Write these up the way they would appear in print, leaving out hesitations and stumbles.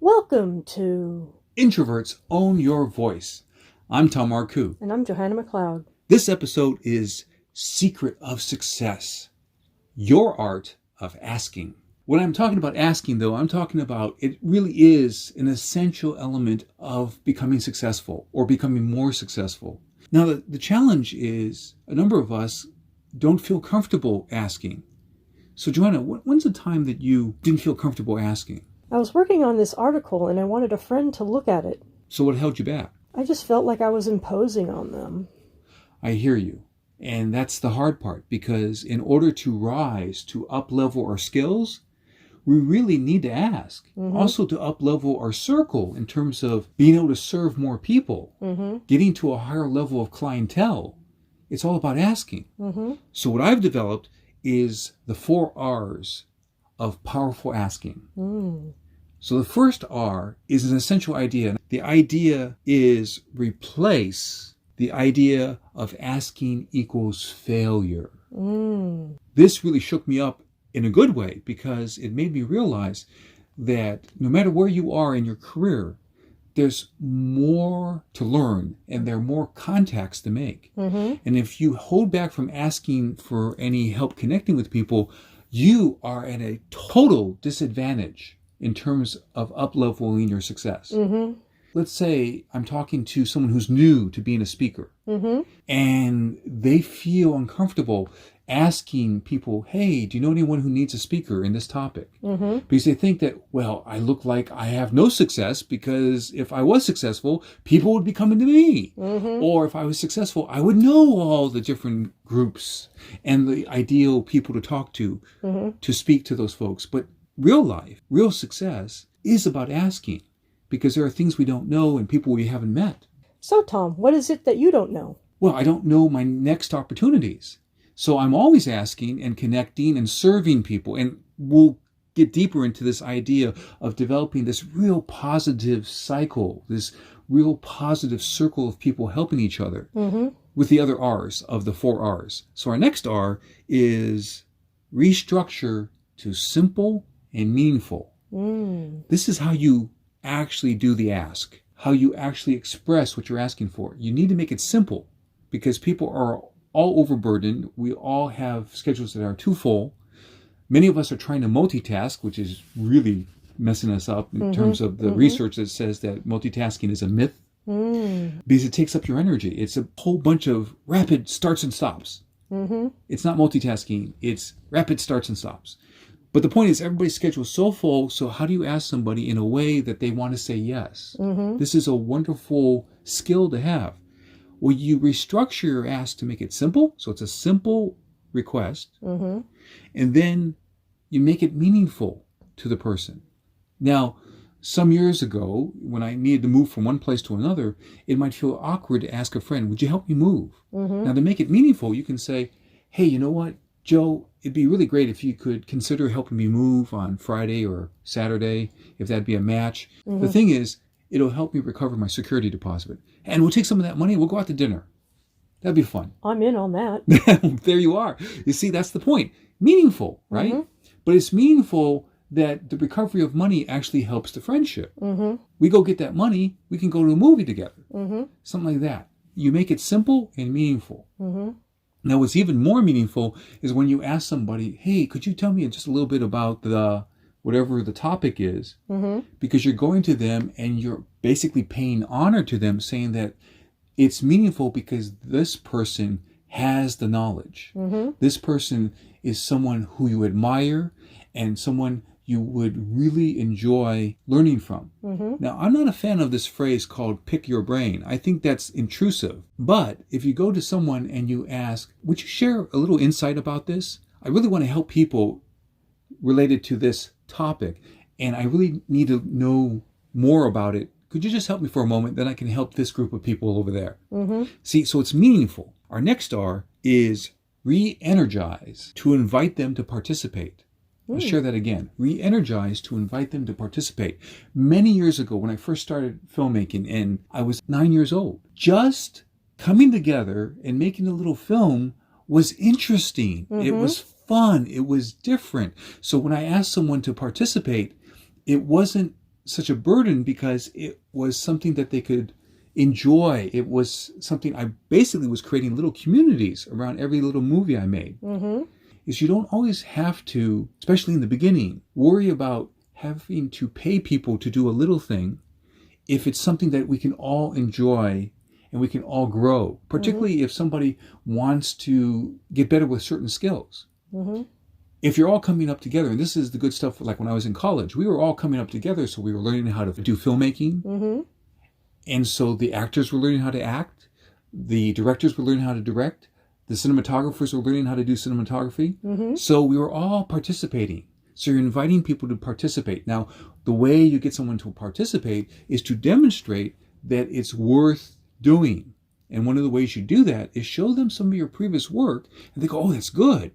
Welcome to Introverts Own Your Voice. I'm Tom Marcoux. And I'm Johanna McLeod. This episode is Secret of Success, your art of asking. When I'm talking about asking, though, I'm talking about it really is an essential element of becoming successful or becoming more successful. Now, the challenge is a number of us don't feel comfortable asking. So, Johanna, when's the time that you didn't feel comfortable asking? I was working on this article and I wanted a friend to look at it. So what held you back? I just felt like I was imposing on them. I hear you. And that's the hard part, because in order to rise, to up-level our skills, we really need to ask. Mm-hmm. Also to up-level our circle in terms of being able to serve more people, getting to a higher level of clientele. It's all about asking. Mm-hmm. So what I've developed is the 4 R's of powerful asking. So the first R is an essential idea. The idea is replace the idea of asking equals failure. This really shook me up in a good way, because it made me realize that no matter where you are in your career, there's more to learn and there are more contacts to make. And if you hold back from asking for any help connecting with people, you are at a total disadvantage in terms of up-leveling your success. Let's say I'm talking to someone who's new to being a speaker, and they feel uncomfortable asking people, hey, do you know anyone who needs a speaker in this topic? Because they think that, well, I look like I have no success, because if I was successful, people would be coming to me. Or if I was successful, I would know all the different groups and the ideal people to talk to speak to those folks. But real life, real success is about asking, because there are things we don't know and people we haven't met. So, Tom, what is it that you don't know? Well, I don't know my next opportunities. So I'm always asking and connecting and serving people. And we'll get deeper into this idea of developing this real positive cycle, this real positive circle of people helping each other with the other R's of the 4 R's. So our next R is restructure to simple and meaningful. This is how you actually do the ask, how you actually express what you're asking for. You need to make it simple, because people are all overburdened. We all have schedules that are too full. Many of us are trying to multitask, which is really messing us up in terms of the research that says that multitasking is a myth, because it takes up your energy. It's a whole bunch of rapid starts and stops. It's not multitasking, it's rapid starts and stops. But the point is, everybody's schedule is so full, so how do you ask somebody in a way that they want to say yes? This is a wonderful skill to have. Well, you restructure your ask to make it simple, so it's a simple request, and then you make it meaningful to the person. Now, some years ago, when I needed to move from one place to another, it might feel awkward to ask a friend, would you help me move? Now, to make it meaningful, you can say, hey, you know what, Joe, it'd be really great if you could consider helping me move on Friday or Saturday, if that'd be a match. The thing is, it'll help me recover my security deposit. And we'll take some of that money and we'll go out to dinner. That'd be fun. I'm in on that. There you are. You see, that's the point. Meaningful, right? But it's meaningful that the recovery of money actually helps the friendship. We go get that money, we can go to a movie together. Something like that. You make it simple and meaningful. Now, what's even more meaningful is when you ask somebody, hey, could you tell me just a little bit about whatever the topic is? Because you're going to them and you're basically paying honor to them, saying that it's meaningful because this person has the knowledge. This person is someone who you admire and someone you would really enjoy learning from. Now, I'm not a fan of this phrase called pick your brain. I think that's intrusive. But if you go to someone and you ask, would you share a little insight about this? I really want to help people related to this topic, and I really need to know more about it. Could you just help me for a moment? Then I can help this group of people over there. See, so it's meaningful. Our next R is re-energize, to invite them to participate. I'll share that again. Re-energize, to invite them to participate. Many years ago, when I first started filmmaking, and I was 9 years old, just coming together and making a little film was interesting. It was fun. It was different. So when I asked someone to participate, it wasn't such a burden because it was something that they could enjoy. It was something I basically was creating little communities around every little movie I made. Is you don't always have to, especially in the beginning, worry about having to pay people to do a little thing if it's something that we can all enjoy and we can all grow, particularly if somebody wants to get better with certain skills. If you're all coming up together, and this is the good stuff, like when I was in college, we were all coming up together, so we were learning how to do filmmaking. And so the actors were learning how to act, the directors were learning how to direct, the cinematographers were learning how to do cinematography. So we were all participating. So you're inviting people to participate. Now, the way you get someone to participate is to demonstrate that it's worth doing. And one of the ways you do that is show them some of your previous work, and they go, oh, that's good.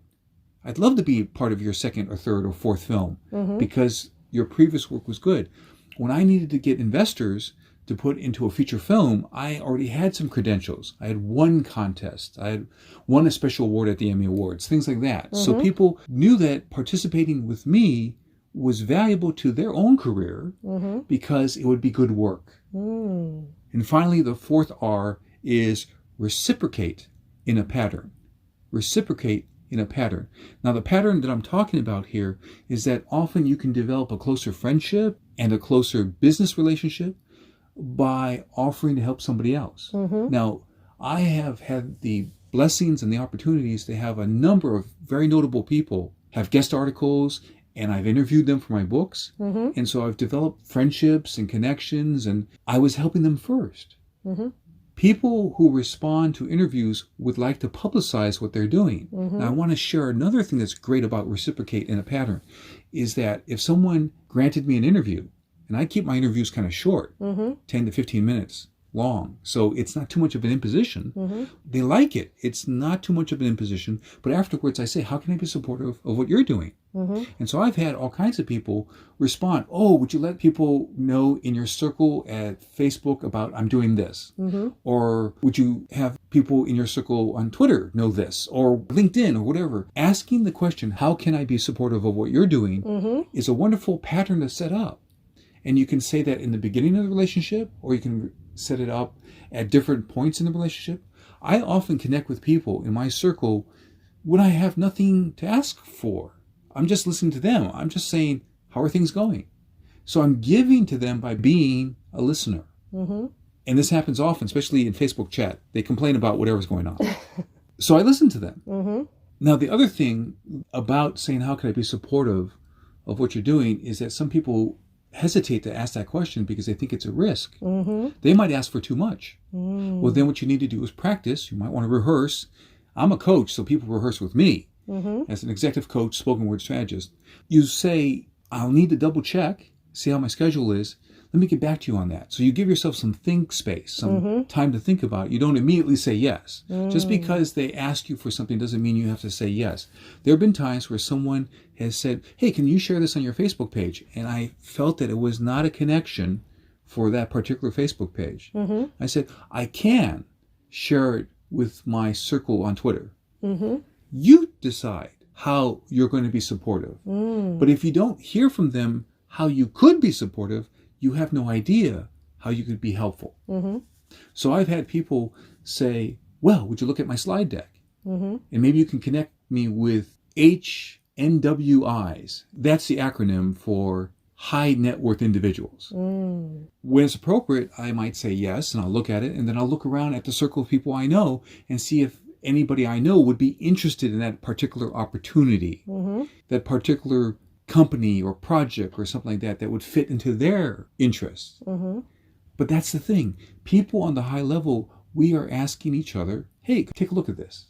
I'd love to be part of your second or third or fourth film because your previous work was good. When I needed to get investors to put into a feature film, I already had some credentials. I had won contests. I had won a special award at the Emmy Awards, things like that. So people knew that participating with me was valuable to their own career because it would be good work. And finally, the fourth R is reciprocate in a pattern. Reciprocate in a pattern. Now, the pattern that I'm talking about here is that often you can develop a closer friendship and a closer business relationship by offering to help somebody else. Now, I have had the blessings and the opportunities to have a number of very notable people have guest articles, and I've interviewed them for my books. And so I've developed friendships and connections, and I was helping them first. People who respond to interviews would like to publicize what they're doing. Now, I want to share another thing that's great about reciprocate in a pattern is that if someone granted me an interview, and I keep my interviews kind of short, 10 to 15 minutes long, so it's not too much of an imposition. They like it. It's not too much of an imposition, but afterwards I say, how can I be supportive of what you're doing? And so I've had all kinds of people respond, oh, would you let people know in your circle at Facebook about I'm doing this? Or would you have people in your circle on Twitter know this? Or LinkedIn or whatever? Asking the question, how can I be supportive of what you're doing is a wonderful pattern to set up. And you can say that in the beginning of the relationship, or you can set it up at different points in the relationship. I often connect with people in my circle when I have nothing to ask for. I'm just listening to them. I'm just saying, how are things going? So I'm giving to them by being a listener. And this happens often, especially in Facebook chat. They complain about whatever's going on. So I listen to them. Now, the other thing about saying, how can I be supportive of what you're doing, is that some people hesitate to ask that question because they think it's a risk. They might ask for too much. Well, then what you need to do is practice. You might want to rehearse. I'm a coach, so people rehearse with me. As an executive coach, spoken word strategist. You say, I'll need to double check, see how my schedule is. Let me get back to you on that. So you give yourself some think space, some time to think about it. You don't immediately say yes. Just because they ask you for something doesn't mean you have to say yes. There have been times where someone has said, hey, can you share this on your Facebook page? And I felt that it was not a connection for that particular Facebook page. I said, I can share it with my circle on Twitter. You decide how you're going to be supportive. But if you don't hear from them how you could be supportive, you have no idea how you could be helpful. So I've had people say, well, would you look at my slide deck? And maybe you can connect me with HNWIs. That's the acronym for high net worth individuals. When it's appropriate, I might say yes, and I'll look at it, and then I'll look around at the circle of people I know and see if anybody I know would be interested in that particular opportunity, that particular company or project or something like that that would fit into their interests. But that's the thing. People on the high level, we are asking each other, hey, take a look at this.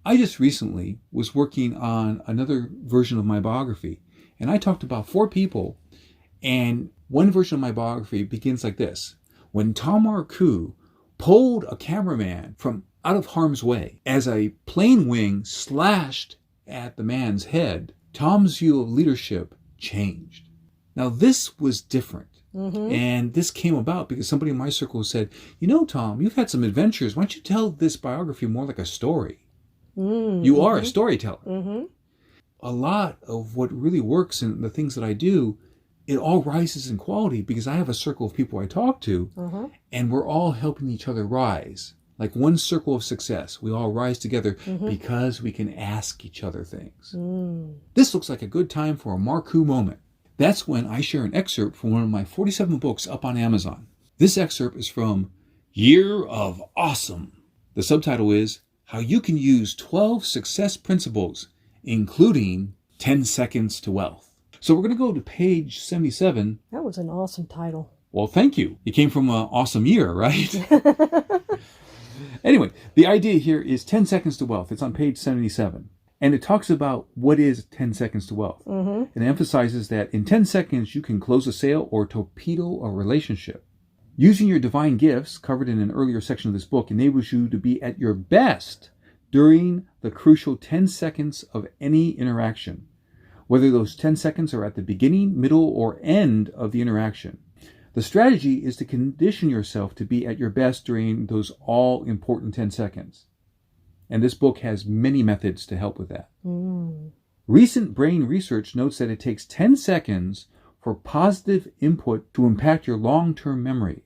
I just recently was working on another version of my biography, and I talked about 4 people, and one version of my biography begins like this. When Tom Marcoux pulled a cameraman from out of harm's way as a plane wing slashed at the man's head, Tom's view of leadership changed. Now, this was different. And this came about because somebody in my circle said, you know, Tom, you've had some adventures. Why don't you tell this biography more like a story? You are a storyteller. A lot of what really works in the things that I do it all rises in quality because I have a circle of people I talk to, and we're all helping each other rise. Like one circle of success. We all rise together because we can ask each other things. This looks like a good time for a Marcoux moment. That's when I share an excerpt from one of my 47 books up on Amazon. This excerpt is from Year of Awesome. The subtitle is How You Can Use 12 Success Principles, including 10 Seconds to Wealth. So we're going to go to page 77. That was an awesome title. Well, thank you. It came from an awesome year, right? Anyway, the idea here is 10 seconds to wealth. It's on page 77. And it talks about what is 10 seconds to wealth. It emphasizes that in 10 seconds, you can close a sale or torpedo a relationship. Using your divine gifts, covered in an earlier section of this book, enables you to be at your best during the crucial 10 seconds of any interaction, whether those 10 seconds are at the beginning, middle, or end of the interaction. The strategy is to condition yourself to be at your best during those all-important 10 seconds. And this book has many methods to help with that. Recent brain research notes that it takes 10 seconds for positive input to impact your long-term memory.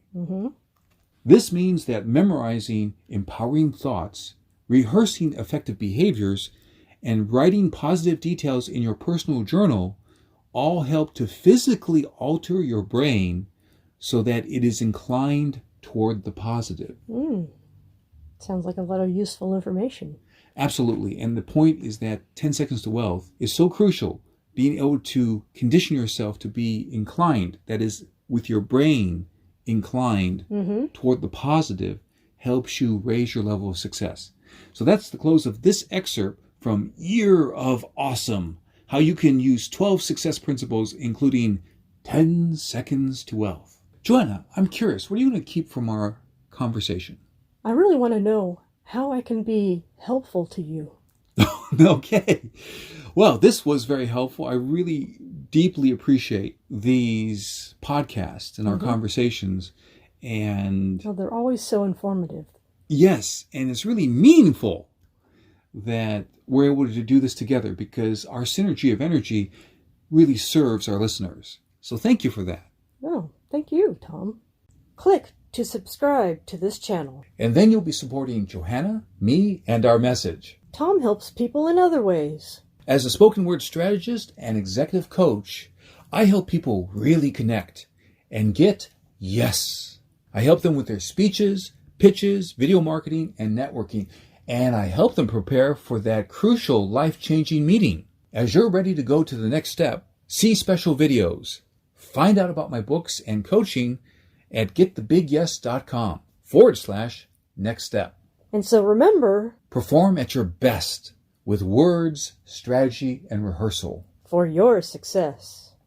This means that memorizing empowering thoughts, rehearsing effective behaviors, and writing positive details in your personal journal all help to physically alter your brain so that it is inclined toward the positive. Sounds like a lot of useful information. Absolutely. And the point is that 10 seconds to wealth is so crucial. Being able to condition yourself to be inclined, that is, with your brain inclined toward the positive, helps you raise your level of success. So that's the close of this excerpt from Year of Awesome. How you can use 12 success principles, including 10 seconds to wealth. Johanna, I'm curious, what are you going to keep from our conversation? I really want to know how I can be helpful to you. Okay. Well, this was very helpful. I really deeply appreciate these podcasts and our conversations. And Well, they're always so informative. yes, and it's really meaningful that we're able to do this together because our synergy of energy really serves our listeners. So thank you for that. Oh, thank you, Tom. Click to subscribe to this channel. And then you'll be supporting Johanna, me, and our message. Tom helps people in other ways. As a spoken word strategist and executive coach, I help people really connect and get yes. I help them with their speeches, pitches, video marketing, and networking. And I help them prepare for that crucial life-changing meeting. As you're ready to go to the next step, see special videos. Find out about my books and coaching at getthebigyes.com/next step. And so remember, Perform at your best with words, strategy, and rehearsal. for your success.